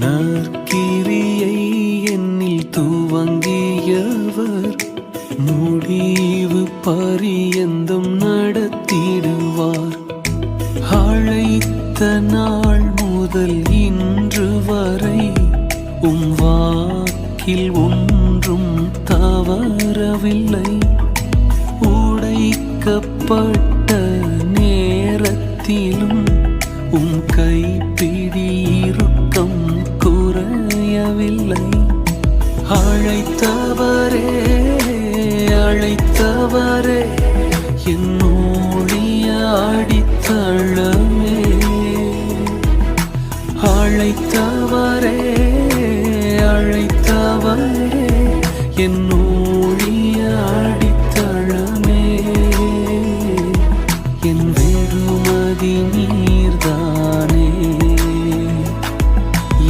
நற்கிரியை என்னில் துவங்கியவர் முடிவு பரியந்தம் நடத்திடுவார். அழைத்த நாள் முதல் இன்று வரை வாக்கில் ஒன்றும் தவறவில்லை. உடைக்கப்பட்ட நேரத்திலும் கைப்பிடி இறுக்கம் குறையவில்லை. அழைத்தவரே அழைத்தவரே என்னோடிய அடித்தளமே. அழைத்தவரே அழைத்தவரே என்னோட